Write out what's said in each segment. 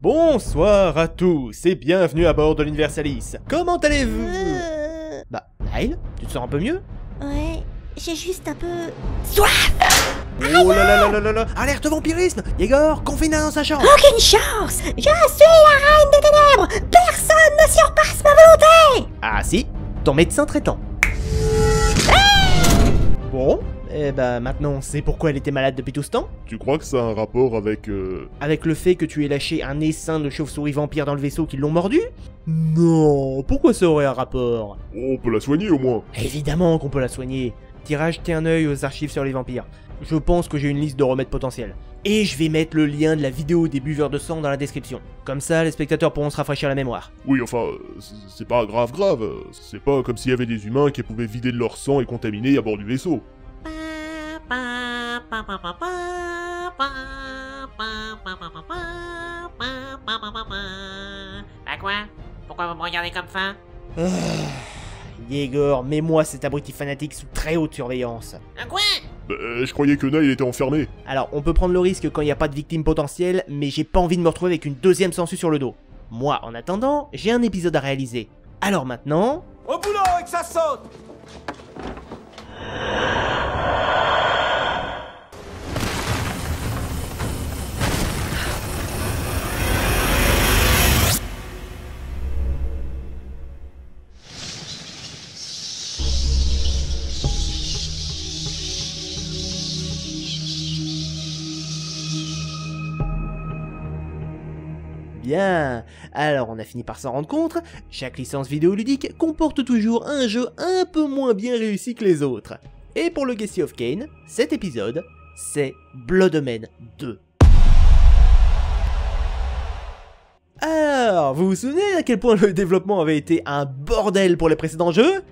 Bonsoir à tous et bienvenue à bord de l'Universalis. Comment allez-vous? Bah, Nile, tu te sens un peu mieux? Ouais, j'ai juste un peu... soif! Oh là là là là là là! Alerte vampirisme! Yegor, confiné dans sa chambre! Aucune chance! Je suis la reine des ténèbres! Personne ne surpasse ma volonté! Ah si, ton médecin traitant. Bon, et bah maintenant on sait pourquoi elle était malade depuis tout ce temps. Tu crois que ça a un rapport avec... Avec le fait que tu aies lâché un essaim de chauve-souris vampire dans le vaisseau qui l'ont mordu? Non, pourquoi ça aurait un rapport? On peut la soigner au moins. Évidemment qu'on peut la soigner. T'iras jeter un œil aux archives sur les vampires. Je pense que j'ai une liste de remèdes potentiels. Et je vais mettre le lien de la vidéo des buveurs de sang dans la description. Comme ça, les spectateurs pourront se rafraîchir la mémoire. Oui, enfin, c'est pas grave. C'est pas comme s'il y avait des humains qui pouvaient vider de leur sang et contaminer à bord du vaisseau. Bah quoi? Pourquoi vous me regardez comme ça? Yegor, mets-moi cet abruti fanatique sous très haute surveillance. Quoi? Bah, je croyais que Nile était enfermé. Alors, on peut prendre le risque quand il n'y a pas de victime potentielle, mais j'ai pas envie de me retrouver avec une deuxième sangsue sur le dos. Moi, en attendant, j'ai un épisode à réaliser. Alors maintenant... Au boulot et que ça saute! Bien, alors on a fini par s'en rendre compte, chaque licence vidéoludique comporte toujours un jeu un peu moins bien réussi que les autres. Et pour le Legacy of Kain, cet épisode, c'est Blood Omen 2. Alors, vous vous souvenez à quel point le développement avait été un bordel pour les précédents jeux?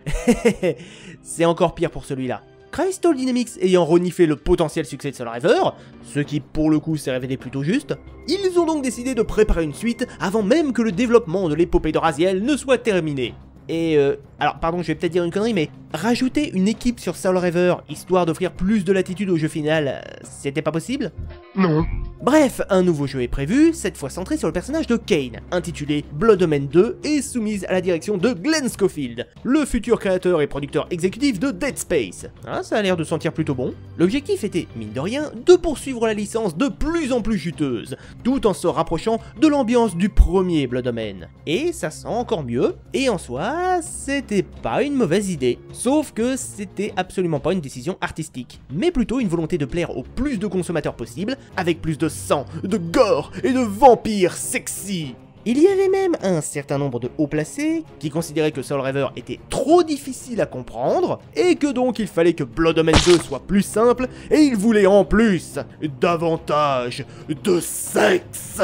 C'est encore pire pour celui-là. Crystal Dynamics ayant reniflé le potentiel succès de Soul Reaver, ce qui pour le coup s'est révélé plutôt juste, ils ont donc décidé de préparer une suite avant même que le développement de l'épopée de Raziel ne soit terminé. Et alors pardon, je vais peut-être dire une connerie, mais rajouter une équipe sur Soul Reaver, histoire d'offrir plus de latitude au jeu final, c'était pas possible? Non. Bref, un nouveau jeu est prévu, cette fois centré sur le personnage de Kain, intitulé Blood Omen 2 et soumise à la direction de Glenn Schofield, le futur créateur et producteur exécutif de Dead Space. Ah, ça a l'air de sentir plutôt bon. L'objectif était, mine de rien, de poursuivre la licence de plus en plus juteuse, tout en se rapprochant de l'ambiance du premier Blood Omen. Et ça sent encore mieux, et en soi, c'était pas une mauvaise idée. Sauf que c'était absolument pas une décision artistique, mais plutôt une volonté de plaire au plus de consommateurs possible, avec plus de sang, de gore et de vampires sexy. Il y avait même un certain nombre de hauts placés qui considéraient que Soul Reaver était trop difficile à comprendre et que donc il fallait que Blood Omen 2 soit plus simple et ils voulaient en plus davantage de sexe.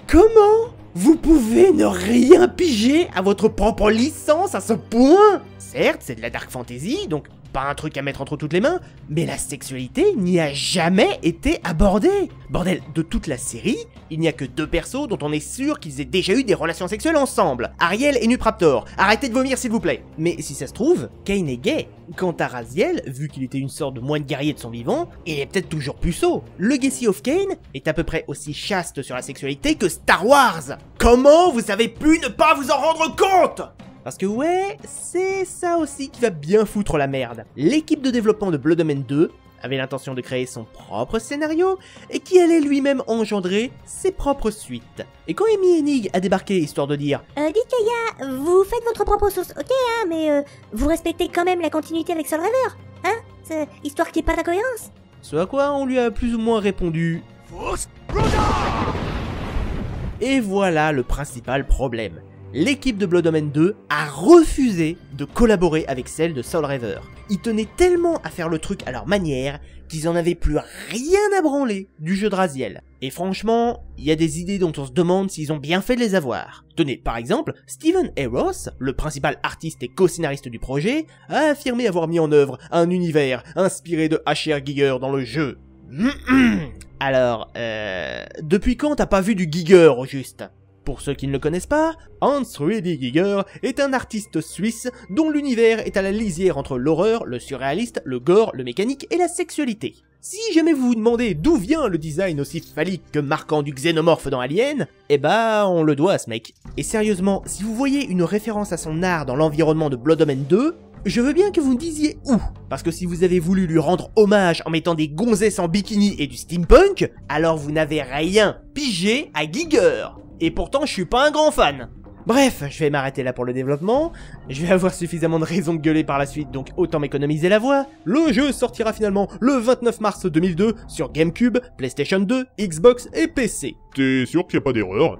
Comment vous pouvez ne rien piger à votre propre licence à ce point? Certes, c'est de la dark fantasy, donc pas un truc à mettre entre toutes les mains, mais la sexualité n'y a jamais été abordée. Bordel, de toute la série, il n'y a que deux persos dont on est sûr qu'ils aient déjà eu des relations sexuelles ensemble. Ariel et Nupraptor. Arrêtez de vomir s'il vous plaît. Mais si ça se trouve, Kain est gay. Quant à Raziel, vu qu'il était une sorte de moine guerrier de son vivant, il est peut-être toujours puceau. Le Legacy of Kain est à peu près aussi chaste sur la sexualité que Star Wars. Comment vous avez pu ne pas vous en rendre compte? Parce que ouais, c'est ça aussi qui va bien foutre la merde. L'équipe de développement de Blood Omen 2 avait l'intention de créer son propre scénario et qui allait lui-même engendrer ses propres suites. Et quand Amy Hennig a débarqué histoire de dire Dites les gars, vous faites votre propre sauce, ok hein, mais vous respectez quand même la continuité avec Soul Reaver, hein? C'est histoire qu'il n'y ait pas d'incohérence. Ce à quoi on lui a plus ou moins répondu. Et voilà le principal problème. L'équipe de Blood Omen 2 a refusé de collaborer avec celle de Soul Reaver. Ils tenaient tellement à faire le truc à leur manière qu'ils en avaient plus rien à branler du jeu de Raziel. Et franchement, il y a des idées dont on se demande s'ils ont bien fait de les avoir. Tenez, par exemple, Steven A. Ross, le principal artiste et co-scénariste du projet, a affirmé avoir mis en œuvre un univers inspiré de H.R. Giger dans le jeu. Alors, depuis quand t'as pas vu du Giger au juste? Pour ceux qui ne le connaissent pas, Hans Ruedi Giger est un artiste suisse dont l'univers est à la lisière entre l'horreur, le surréaliste, le gore, le mécanique et la sexualité. Si jamais vous vous demandez d'où vient le design aussi phallique que marquant du xénomorphe dans Alien, eh bah on le doit à ce mec. Et sérieusement, si vous voyez une référence à son art dans l'environnement de Blood Omen 2, je veux bien que vous me disiez où. Parce que si vous avez voulu lui rendre hommage en mettant des gonzesses en bikini et du steampunk, alors vous n'avez rien pigé à Giger. Et pourtant je suis pas un grand fan. Bref, je vais m'arrêter là pour le développement, je vais avoir suffisamment de raisons de gueuler par la suite, donc autant m'économiser la voix. Le jeu sortira finalement le 29 mars 2002 sur GameCube, PlayStation 2, Xbox et PC. T'es sûr qu'il n'y a pas d'erreur?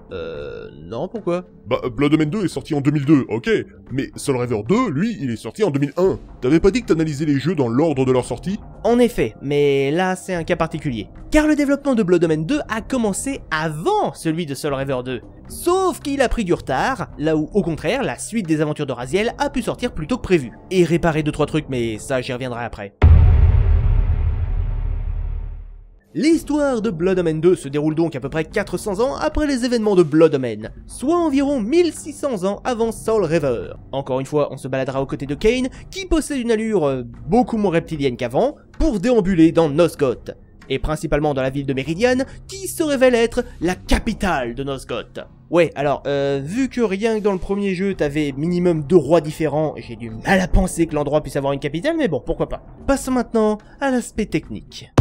Non, pourquoi? Bah, Blood Omen 2 est sorti en 2002, ok. Mais Soul Reaver 2, lui, il est sorti en 2001. T'avais pas dit que t'analysais les jeux dans l'ordre de leur sortie? En effet, mais là c'est un cas particulier. Car le développement de Blood Omen 2 a commencé avant celui de Soul Reaver 2. Sauf qu'il a pris du retard, là où au contraire la suite des aventures de Raziel a pu sortir plus tôt que prévu. Et réparer 2-3 trucs, mais ça j'y reviendrai après. L'histoire de Blood Omen 2 se déroule donc à peu près 400 ans après les événements de Blood Omen, soit environ 1600 ans avant Soul Reaver. Encore une fois, on se baladera aux côtés de Kane, qui possède une allure beaucoup moins reptilienne qu'avant, pour déambuler dans Nosgoth, et principalement dans la ville de Meridian, qui se révèle être la capitale de Nosgoth. Ouais, alors, vu que rien que dans le premier jeu, t'avais minimum 2 rois différents, j'ai du mal à penser que l'endroit puisse avoir une capitale, mais bon, pourquoi pas. Passons maintenant à l'aspect technique.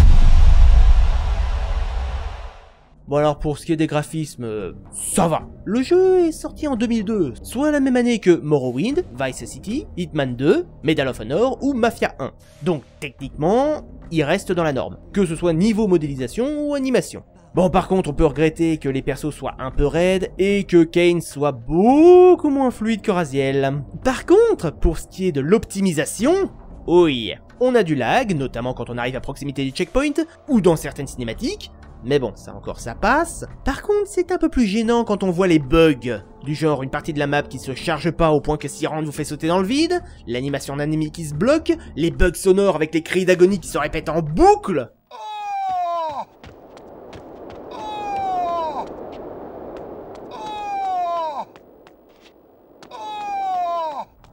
Bon alors pour ce qui est des graphismes, ça va. Le jeu est sorti en 2002, soit la même année que Morrowind, Vice City, Hitman 2, Medal of Honor ou Mafia 1. Donc techniquement, il reste dans la norme, que ce soit niveau modélisation ou animation. Bon par contre on peut regretter que les persos soient un peu raides et que Kane soit beaucoup moins fluide que Raziel. Par contre, pour ce qui est de l'optimisation, oui, on a du lag, notamment quand on arrive à proximité des checkpoints ou dans certaines cinématiques. Mais bon, ça encore ça passe. Par contre, c'est un peu plus gênant quand on voit les bugs. Du genre une partie de la map qui se charge pas au point que Siran vous fait sauter dans le vide, l'animation d'un ennemi qui se bloque, les bugs sonores avec les cris d'agonie qui se répètent en boucle.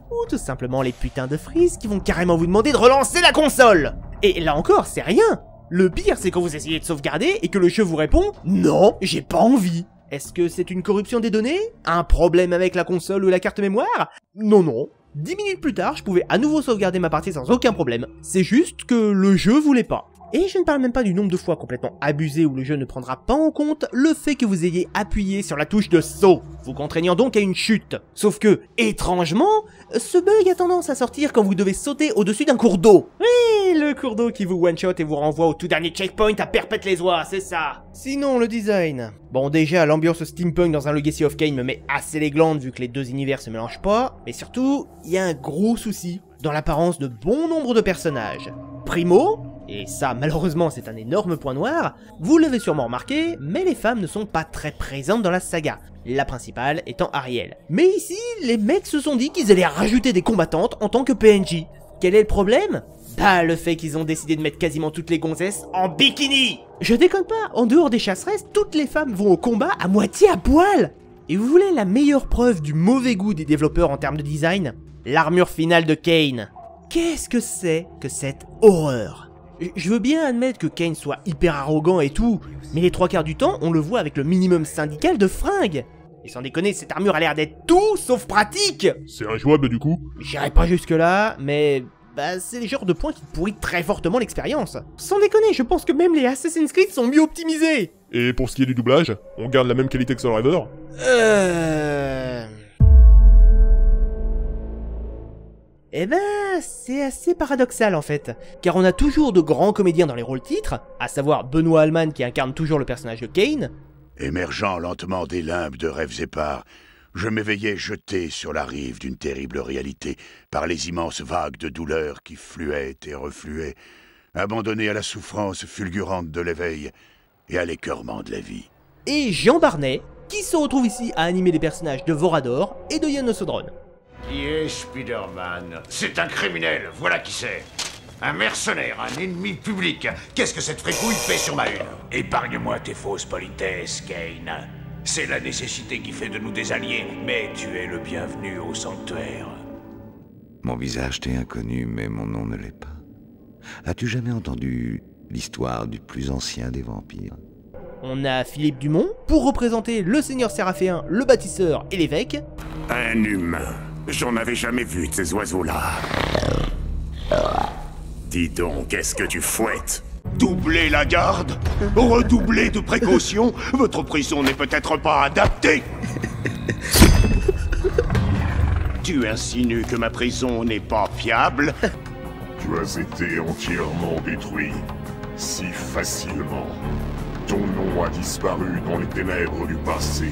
Ou tout simplement les putains de frises qui vont carrément vous demander de relancer la console. Et là encore, c'est rien. Le pire, c'est quand vous essayez de sauvegarder et que le jeu vous répond « Non, j'ai pas envie ». Est-ce que c'est une corruption des données? Un problème avec la console ou la carte mémoire? Non, non. 10 minutes plus tard, je pouvais à nouveau sauvegarder ma partie sans aucun problème. C'est juste que le jeu voulait pas. Et je ne parle même pas du nombre de fois complètement abusé où le jeu ne prendra pas en compte le fait que vous ayez appuyé sur la touche de saut, vous contraignant donc à une chute. Sauf que, étrangement, ce bug a tendance à sortir quand vous devez sauter au-dessus d'un cours d'eau. Oui, le cours d'eau qui vous one-shot et vous renvoie au tout dernier checkpoint à Perpète-les-Oies, c'est ça. Sinon, le design. Bon, déjà, l'ambiance steampunk dans un Legacy of Kain me met assez les glandes vu que les deux univers se mélangent pas, mais surtout, il y a un gros souci dans l'apparence de bon nombre de personnages. Primo, et ça malheureusement c'est un énorme point noir, vous l'avez sûrement remarqué, mais les femmes ne sont pas très présentes dans la saga, la principale étant Ariel. Mais ici, les mecs se sont dit qu'ils allaient rajouter des combattantes en tant que PNJ. Quel est le problème? Bah le fait qu'ils ont décidé de mettre quasiment toutes les gonzesses en bikini. Je déconne pas, en dehors des chasseresses, toutes les femmes vont au combat à moitié à poil. Et vous voulez la meilleure preuve du mauvais goût des développeurs en termes de design? L'armure finale de Kane. Qu'est-ce que c'est que cette horreur? Je veux bien admettre que Kane soit hyper arrogant et tout, mais les 3 quarts du temps, on le voit avec le minimum syndical de fringues. Et sans déconner, cette armure a l'air d'être tout sauf pratique. C'est injouable du coup? J'irai pas jusque là, mais bah c'est le genre de points qui pourrit très fortement l'expérience. Sans déconner, je pense que même les Assassin's Creed sont mieux optimisés. Et pour ce qui est du doublage, on garde la même qualité que Soul Reaver? Eh ben, c'est assez paradoxal en fait, car on a toujours de grands comédiens dans les rôles titres, à savoir Benoît Alman qui incarne toujours le personnage de Kane. Émergeant lentement des limbes de rêves épars, je m'éveillais jeté sur la rive d'une terrible réalité par les immenses vagues de douleur qui fluaient et refluaient, abandonné à la souffrance fulgurante de l'éveil et à l'écœurement de la vie. Et Jean Barnet, qui se retrouve ici à animer les personnages de Vorador et de Yann Sodron. Qui est Spider-Man? C'est un criminel, voilà qui c'est. Un mercenaire, un ennemi public. Qu'est-ce que cette fricouille fait sur ma une? Épargne-moi tes fausses politesses, Kane. C'est la nécessité qui fait de nous des alliés, mais tu es le bienvenu au sanctuaire. Mon visage t'est inconnu, mais mon nom ne l'est pas. As-tu jamais entendu l'histoire du plus ancien des vampires. On a Philippe Dumont pour représenter le seigneur Séraphéen, le bâtisseur et l'évêque. Un humain. J'en avais jamais vu de ces oiseaux-là. Dis donc, qu'est-ce que tu fouettes? Doublez la garde, redoublez de précautions, votre prison n'est peut-être pas adaptée. Tu insinues que ma prison n'est pas fiable? Tu as été entièrement détruit. Si facilement. Ton nom a disparu dans les ténèbres du passé.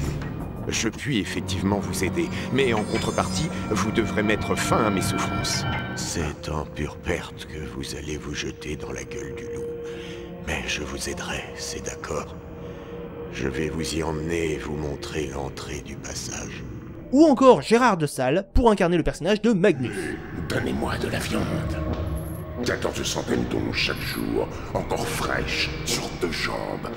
Je puis effectivement vous aider, mais en contrepartie, vous devrez mettre fin à mes souffrances. C'est en pure perte que vous allez vous jeter dans la gueule du loup. Mais je vous aiderai, c'est d'accord. Je vais vous y emmener et vous montrer l'entrée du passage. Ou encore Gérard de Salle pour incarner le personnage de Magnus. Donnez-moi de la viande. 14 centaines d'ondes chaque jour, encore fraîches, sur 2 jambes.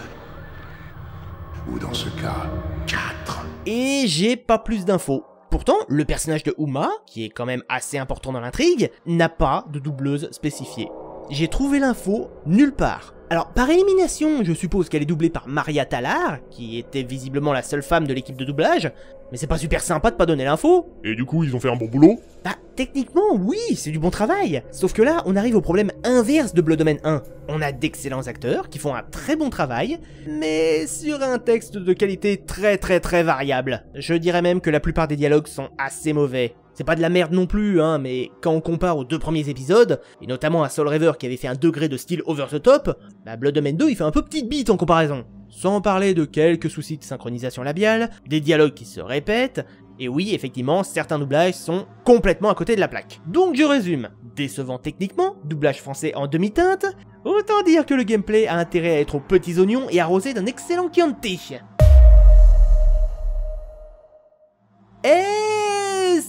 Ou dans ce cas, 4. Et j'ai pas plus d'infos. Pourtant, le personnage de Uma, qui est quand même assez important dans l'intrigue, n'a pas de doubleuse spécifiée. J'ai trouvé l'info nulle part. Alors, par élimination, je suppose qu'elle est doublée par Maria Tallar, qui était visiblement la seule femme de l'équipe de doublage, mais c'est pas super sympa de pas donner l'info. Et du coup, ils ont fait un bon boulot? Bah, techniquement, oui, c'est du bon travail. Sauf que là, on arrive au problème inverse de Blood Omen 1. On a d'excellents acteurs qui font un très bon travail, mais sur un texte de qualité très variable. Je dirais même que la plupart des dialogues sont assez mauvais. C'est pas de la merde non plus, hein, mais quand on compare aux 2 premiers épisodes, et notamment à Soul Reaver qui avait fait un degré de style over the top, bah Blood Omen 2 il fait un peu petite bite en comparaison. Sans parler de quelques soucis de synchronisation labiale, des dialogues qui se répètent, et oui, effectivement, certains doublages sont complètement à côté de la plaque. Donc je résume, décevant techniquement, doublage français en demi-teinte, autant dire que le gameplay a intérêt à être aux petits oignons et arrosé d'un excellent Chianti.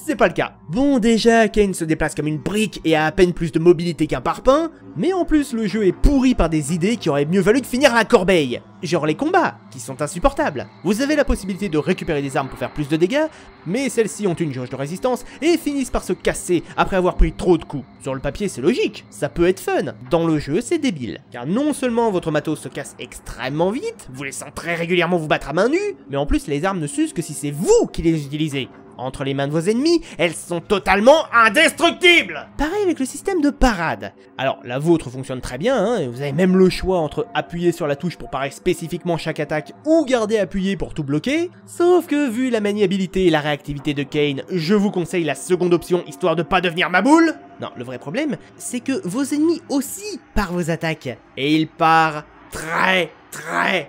C'est pas le cas. Bon, déjà, Kain se déplace comme une brique et a à peine plus de mobilité qu'un parpaing, mais en plus le jeu est pourri par des idées qui auraient mieux valu de finir à la corbeille. Genre les combats, qui sont insupportables. Vous avez la possibilité de récupérer des armes pour faire plus de dégâts, mais celles-ci ont une jauge de résistance et finissent par se casser après avoir pris trop de coups. Sur le papier c'est logique, ça peut être fun. Dans le jeu c'est débile, car non seulement votre matos se casse extrêmement vite, vous laissant très régulièrement vous battre à main nue, mais en plus les armes ne s'usent que si c'est vous qui les utilisez. Entre les mains de vos ennemis, elles sont totalement indestructibles! Pareil avec le système de parade. Alors, la vôtre fonctionne très bien, hein, et vous avez même le choix entre appuyer sur la touche pour parer spécifiquement chaque attaque ou garder appuyé pour tout bloquer. Sauf que vu la maniabilité et la réactivité de Kain, je vous conseille la seconde option histoire de pas devenir ma boule. Non, le vrai problème, c'est que vos ennemis aussi parent vos attaques. Et ils parent très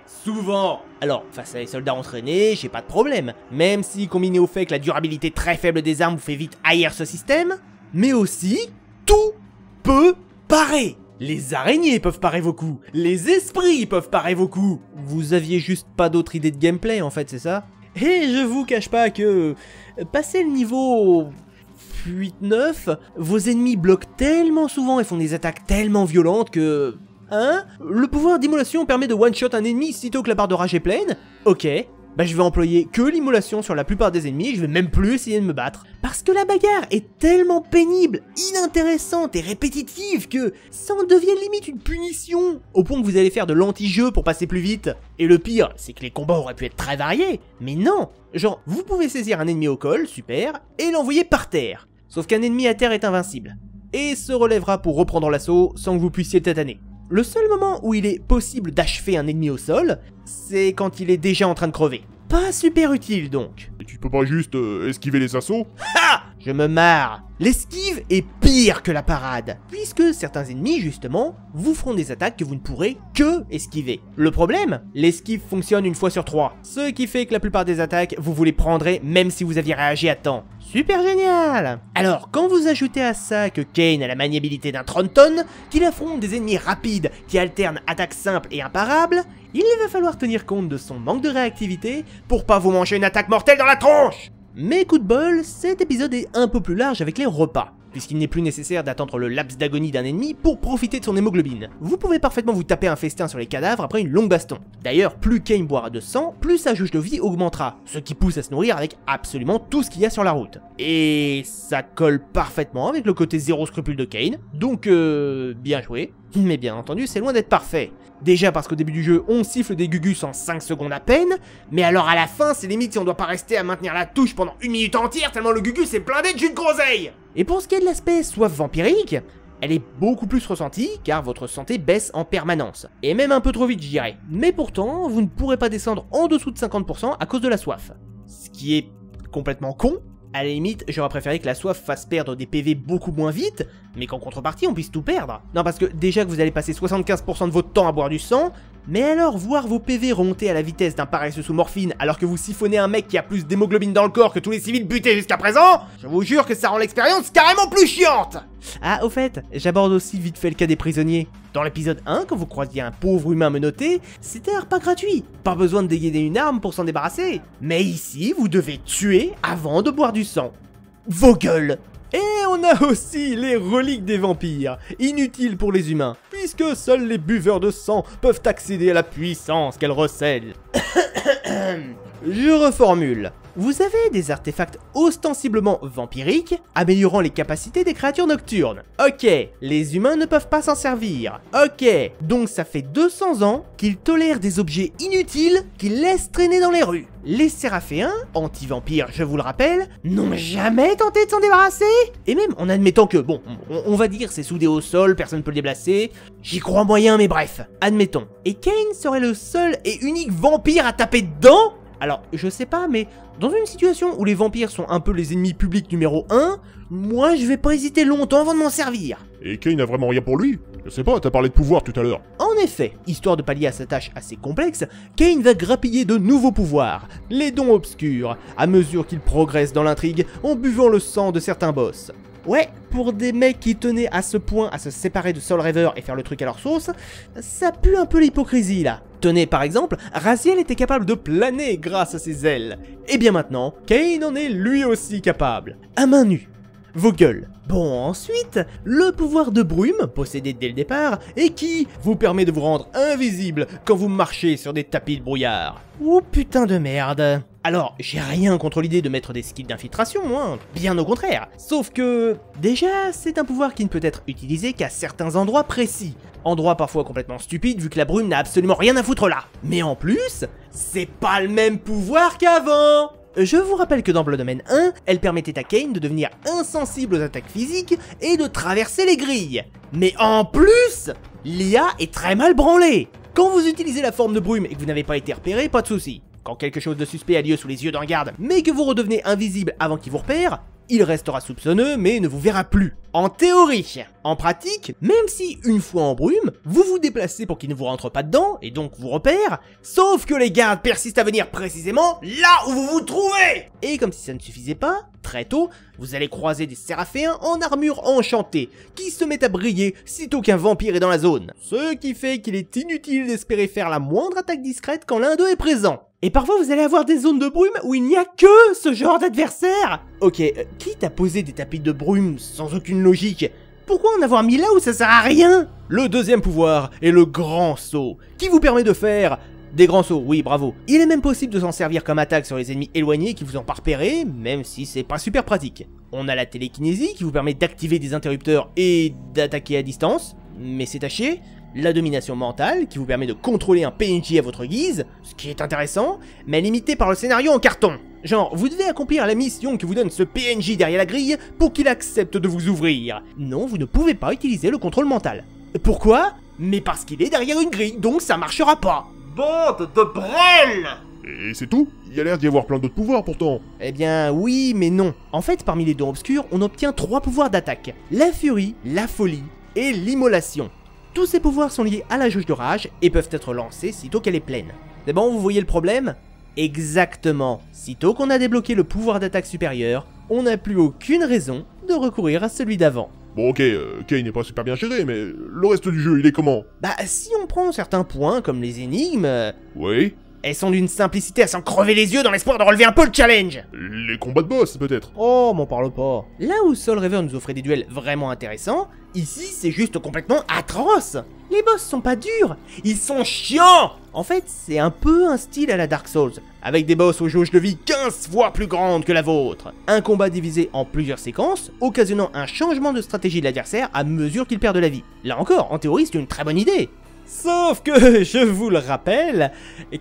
souvent. Alors, face à les soldats entraînés, j'ai pas de problème, même si combiné au fait que la durabilité très faible des armes vous fait vite haïr ce système, mais aussi, tout peut parer. Les araignées peuvent parer vos coups, les esprits peuvent parer vos coups. Vous aviez juste pas d'autre idée de gameplay en fait, c'est ça? Et je vous cache pas que, passer le niveau 8-9, vos ennemis bloquent tellement souvent et font des attaques tellement violentes que... Hein? Le pouvoir d'immolation permet de one-shot un ennemi sitôt que la barre de rage est pleine? Ok, bah je vais employer que l'immolation sur la plupart des ennemis, je vais même plus essayer de me battre. Parce que la bagarre est tellement pénible, inintéressante et répétitive que ça en devient limite une punition, au point que vous allez faire de l'anti-jeu pour passer plus vite. Et le pire, c'est que les combats auraient pu être très variés, mais non. Genre, vous pouvez saisir un ennemi au col, super, et l'envoyer par terre. Sauf qu'un ennemi à terre est invincible, et se relèvera pour reprendre l'assaut sans que vous puissiez le tataner. Le seul moment où il est possible d'achever un ennemi au sol, c'est quand il est déjà en train de crever. Pas super utile donc. Et tu peux pas juste esquiver les assauts? Ha! Je me marre. L'esquive est pire que la parade, puisque certains ennemis, justement, vous feront des attaques que vous ne pourrez que esquiver. Le problème, l'esquive fonctionne une fois sur 3, ce qui fait que la plupart des attaques, vous vous les prendrez même si vous aviez réagi à temps. Super génial! Alors, quand vous ajoutez à ça que Kain a la maniabilité d'un Tronton, qu'il affronte des ennemis rapides qui alternent attaques simples et imparables, il va falloir tenir compte de son manque de réactivité pour pas vous manger une attaque mortelle dans la tronche! Mais coup de bol, cet épisode est un peu plus large avec les repas. puisqu'il n'est plus nécessaire d'attendre le laps d'agonie d'un ennemi pour profiter de son hémoglobine. Vous pouvez parfaitement vous taper un festin sur les cadavres après une longue baston. D'ailleurs, plus Kane boira de sang, plus sa jauge de vie augmentera, ce qui pousse à se nourrir avec absolument tout ce qu'il y a sur la route. Et ça colle parfaitement avec le côté zéro scrupule de Kane, donc bien joué. Mais bien entendu, c'est loin d'être parfait. Déjà parce qu'au début du jeu, on siffle des gugus en 5 secondes à peine, mais alors à la fin, c'est limite si on doit pas rester à maintenir la touche pendant 1 minute entière tellement le gugus est blindé de jus de groseille. Et pour ce qui est de l'aspect soif vampirique, elle est beaucoup plus ressentie car votre santé baisse en permanence. Et même un peu trop vite, je dirais. Mais pourtant, vous ne pourrez pas descendre en dessous de 50% à cause de la soif. Ce qui est complètement con. À la limite, j'aurais préféré que la soif fasse perdre des PV beaucoup moins vite, mais qu'en contrepartie on puisse tout perdre. Non, parce que déjà que vous allez passer 75% de votre temps à boire du sang, mais alors voir vos PV remonter à la vitesse d'un paresseux sous morphine alors que vous siphonnez un mec qui a plus d'hémoglobine dans le corps que tous les civils butés jusqu'à présent, je vous jure que ça rend l'expérience carrément plus chiante. Ah, au fait, j'aborde aussi vite fait le cas des prisonniers. Dans l'épisode 1, quand vous croisiez un pauvre humain menotté, c'était un repas gratuit. Pas besoin de dégainer une arme pour s'en débarrasser. Mais ici, vous devez tuer avant de boire du sang. Vos gueules! Et on a aussi les reliques des vampires, inutiles pour les humains, puisque seuls les buveurs de sang peuvent accéder à la puissance qu'elles recèlent. Je reformule. Vous avez des artefacts ostensiblement vampiriques, améliorant les capacités des créatures nocturnes. Ok, les humains ne peuvent pas s'en servir. Ok, donc ça fait 200 ans qu'ils tolèrent des objets inutiles qu'ils laissent traîner dans les rues. Les Séraphéens, anti-vampires je vous le rappelle, n'ont jamais tenté de s'en débarrasser. Et même en admettant que, bon, on va dire c'est soudé au sol, personne ne peut le déplacer, j'y crois moyen mais bref, admettons. Et Kane serait le seul et unique vampire à taper dedans? Alors, je sais pas, mais dans une situation où les vampires sont un peu les ennemis publics numéro 1, moi je vais pas hésiter longtemps avant de m'en servir. Et Kane a vraiment rien pour lui? Je sais pas, t'as parlé de pouvoir tout à l'heure. En effet, histoire de pallier à sa tâche assez complexe, Kane va grappiller de nouveaux pouvoirs, les dons obscurs, à mesure qu'il progresse dans l'intrigue en buvant le sang de certains boss. Ouais, pour des mecs qui tenaient à ce point à se séparer de Soul Reaver et faire le truc à leur sauce, ça pue un peu l'hypocrisie là. Tenez par exemple, Raziel était capable de planer grâce à ses ailes. Et bien maintenant, Kane en est lui aussi capable. À main nue. Vos gueules. Bon, ensuite, le pouvoir de brume, possédé dès le départ, et qui vous permet de vous rendre invisible quand vous marchez sur des tapis de brouillard. Oh putain de merde. Alors, j'ai rien contre l'idée de mettre des skills d'infiltration, moi, bien au contraire. Sauf que, déjà, c'est un pouvoir qui ne peut être utilisé qu'à certains endroits précis. Endroits parfois complètement stupides vu que la brume n'a absolument rien à foutre là. Mais en plus, c'est pas le même pouvoir qu'avant. Je vous rappelle que dans Blood Omen 1, elle permettait à Kane de devenir insensible aux attaques physiques et de traverser les grilles. Mais en plus, l'IA est très mal branlée. Quand vous utilisez la forme de brume et que vous n'avez pas été repéré, pas de souci. Quand quelque chose de suspect a lieu sous les yeux d'un garde, mais que vous redevenez invisible avant qu'il vous repère, il restera soupçonneux mais ne vous verra plus. En théorie. En pratique, même si une fois en brume, vous vous déplacez pour qu'il ne vous rentre pas dedans et donc vous repère, sauf que les gardes persistent à venir précisément là où vous vous trouvez. Et comme si ça ne suffisait pas, très tôt, vous allez croiser des Séraphéens en armure enchantée qui se mettent à briller sitôt qu'un vampire est dans la zone. Ce qui fait qu'il est inutile d'espérer faire la moindre attaque discrète quand l'un d'eux est présent. Et parfois vous allez avoir des zones de brume où il n'y a que ce genre d'adversaire. Ok, quitte à poser des tapis de brume sans aucune logique, pourquoi en avoir mis là où ça sert à rien? Le deuxième pouvoir est le grand saut, qui vous permet de faire des grands sauts, oui bravo. Il est même possible de s'en servir comme attaque sur les ennemis éloignés qui vous ont pas repéré, même si c'est pas super pratique. On a la télékinésie qui vous permet d'activer des interrupteurs et d'attaquer à distance, mais c'est à chier. La domination mentale, qui vous permet de contrôler un PNJ à votre guise, ce qui est intéressant, mais limité par le scénario en carton. Genre, vous devez accomplir la mission que vous donne ce PNJ derrière la grille pour qu'il accepte de vous ouvrir. Non, vous ne pouvez pas utiliser le contrôle mental. Pourquoi? Mais parce qu'il est derrière une grille, donc ça marchera pas. Bande de brêles! Et c'est tout? Il y a l'air d'y avoir plein d'autres pouvoirs pourtant. Eh bien oui, mais non. En fait, parmi les dons obscurs, on obtient 3 pouvoirs d'attaque. La furie, la folie et l'immolation. Tous ces pouvoirs sont liés à la jauge de rage et peuvent être lancés sitôt qu'elle est pleine. C'est bon, vous voyez le problème? Exactement. Sitôt qu'on a débloqué le pouvoir d'attaque supérieur, on n'a plus aucune raison de recourir à celui d'avant. Bon ok, Kane n'est pas super bien géré, mais le reste du jeu, il est comment? Bah si on prend certains points comme les énigmes... Oui. Elles sont d'une simplicité à s'en crever les yeux dans l'espoir de relever un peu le challenge. Les combats de boss, peut-être. Oh, m'en parle pas. Là où Soul Reaver nous offrait des duels vraiment intéressants, ici c'est juste complètement atroce. Les boss sont pas durs, ils sont chiants. En fait, c'est un peu un style à la Dark Souls, avec des boss aux jauges de vie 15 fois plus grandes que la vôtre. Un combat divisé en plusieurs séquences, occasionnant un changement de stratégie de l'adversaire à mesure qu'il perd de la vie. Là encore, en théorie, c'est une très bonne idée. Sauf que, je vous le rappelle,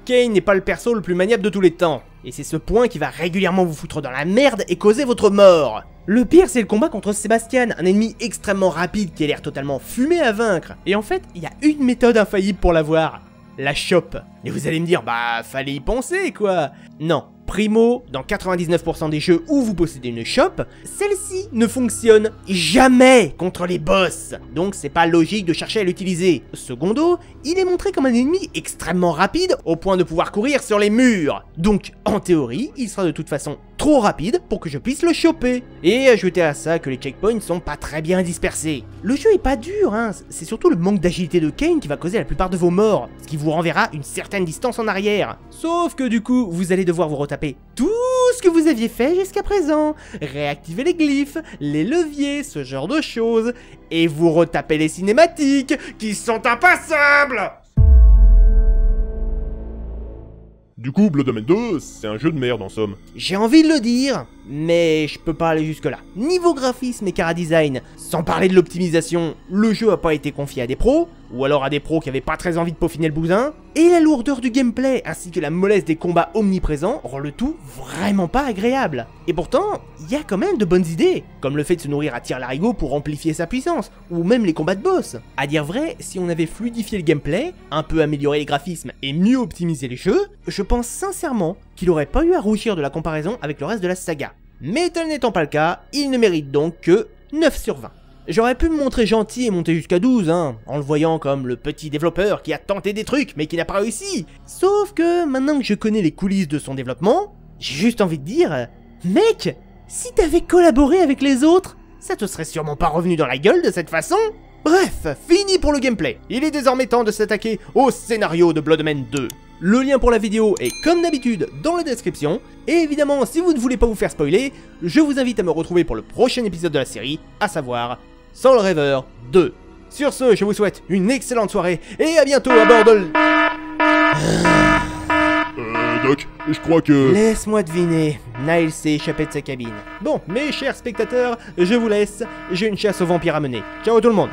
Kain n'est pas le perso le plus maniable de tous les temps. Et c'est ce point qui va régulièrement vous foutre dans la merde et causer votre mort. Le pire, c'est le combat contre Sébastien, un ennemi extrêmement rapide qui a l'air totalement fumé à vaincre. Et en fait, il y a une méthode infaillible pour l'avoir. La chope. Et vous allez me dire, bah, fallait y penser, quoi. Non. Primo, dans 99% des jeux où vous possédez une chope, celle-ci ne fonctionne jamais contre les boss. Donc c'est pas logique de chercher à l'utiliser. Secondo, il est montré comme un ennemi extrêmement rapide au point de pouvoir courir sur les murs. Donc en théorie, il sera de toute façon trop rapide pour que je puisse le choper. Et ajoutez à ça que les checkpoints sont pas très bien dispersés. Le jeu est pas dur, hein, c'est surtout le manque d'agilité de Kain qui va causer la plupart de vos morts, ce qui vous renverra une certaine distance en arrière. Sauf que du coup, vous allez devoir vous retaper tout ce que vous aviez fait jusqu'à présent, réactiver les glyphes, les leviers, ce genre de choses, et vous retaper les cinématiques qui sont impassables. Du coup, Blood Omen 2, c'est un jeu de merde en somme. J'ai envie de le dire, mais je peux pas aller jusque là. Niveau graphisme et chara-design, sans parler de l'optimisation, le jeu a pas été confié à des pros, ou alors à des pros qui avaient pas très envie de peaufiner le bousin, et la lourdeur du gameplay ainsi que la mollesse des combats omniprésents rend le tout vraiment pas agréable. Et pourtant, il y a quand même de bonnes idées, comme le fait de se nourrir à tire-larigot pour amplifier sa puissance, ou même les combats de boss. À dire vrai, si on avait fluidifié le gameplay, un peu amélioré les graphismes et mieux optimisé les jeux, je pense sincèrement qu'il aurait pas eu à rougir de la comparaison avec le reste de la saga. Mais tel n'étant pas le cas, il ne mérite donc que 9 sur 20. J'aurais pu me montrer gentil et monter jusqu'à 12, hein, en le voyant comme le petit développeur qui a tenté des trucs mais qui n'a pas réussi. Sauf que maintenant que je connais les coulisses de son développement, j'ai juste envie de dire, mec, si t'avais collaboré avec les autres, ça te serait sûrement pas revenu dans la gueule de cette façon. Bref, fini pour le gameplay. Il est désormais temps de s'attaquer au scénario de Blood Omen 2. Le lien pour la vidéo est comme d'habitude dans la description, et évidemment si vous ne voulez pas vous faire spoiler, je vous invite à me retrouver pour le prochain épisode de la série, à savoir Soul Reaver 2. Sur ce, je vous souhaite une excellente soirée, et à bientôt à bord de... Doc, je crois que... Laisse-moi deviner, Niles s'est échappé de sa cabine. Bon, mes chers spectateurs, je vous laisse, j'ai une chasse aux vampires à mener. Ciao tout le monde.